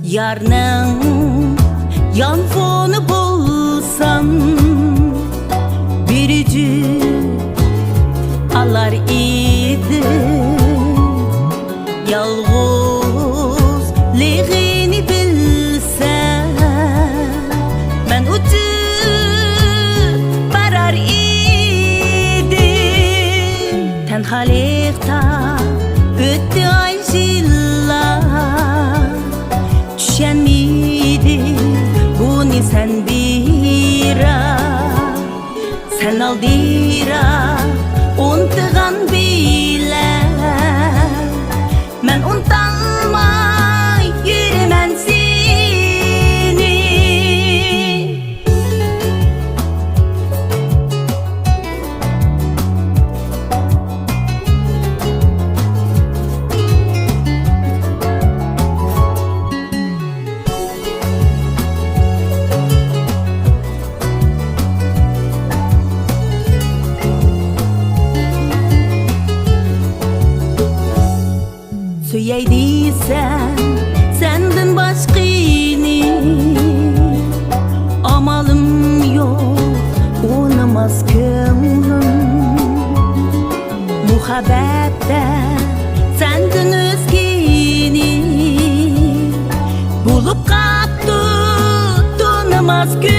Yarның yanfonu bulsam biricik alar idi. Yalğızlığını bilsem ben uçup barar idim. Tenhalıkta öttü ay yıllar, düşenmiydi bunu sen bira. Sen aldıra unutgan bile, men unutmay yürümen seni. Söyleydiysen senden başkini, amalım yok unamaz könlüm. Muhabbette senden özgeni bulup kaptı tanımaz gönlüm.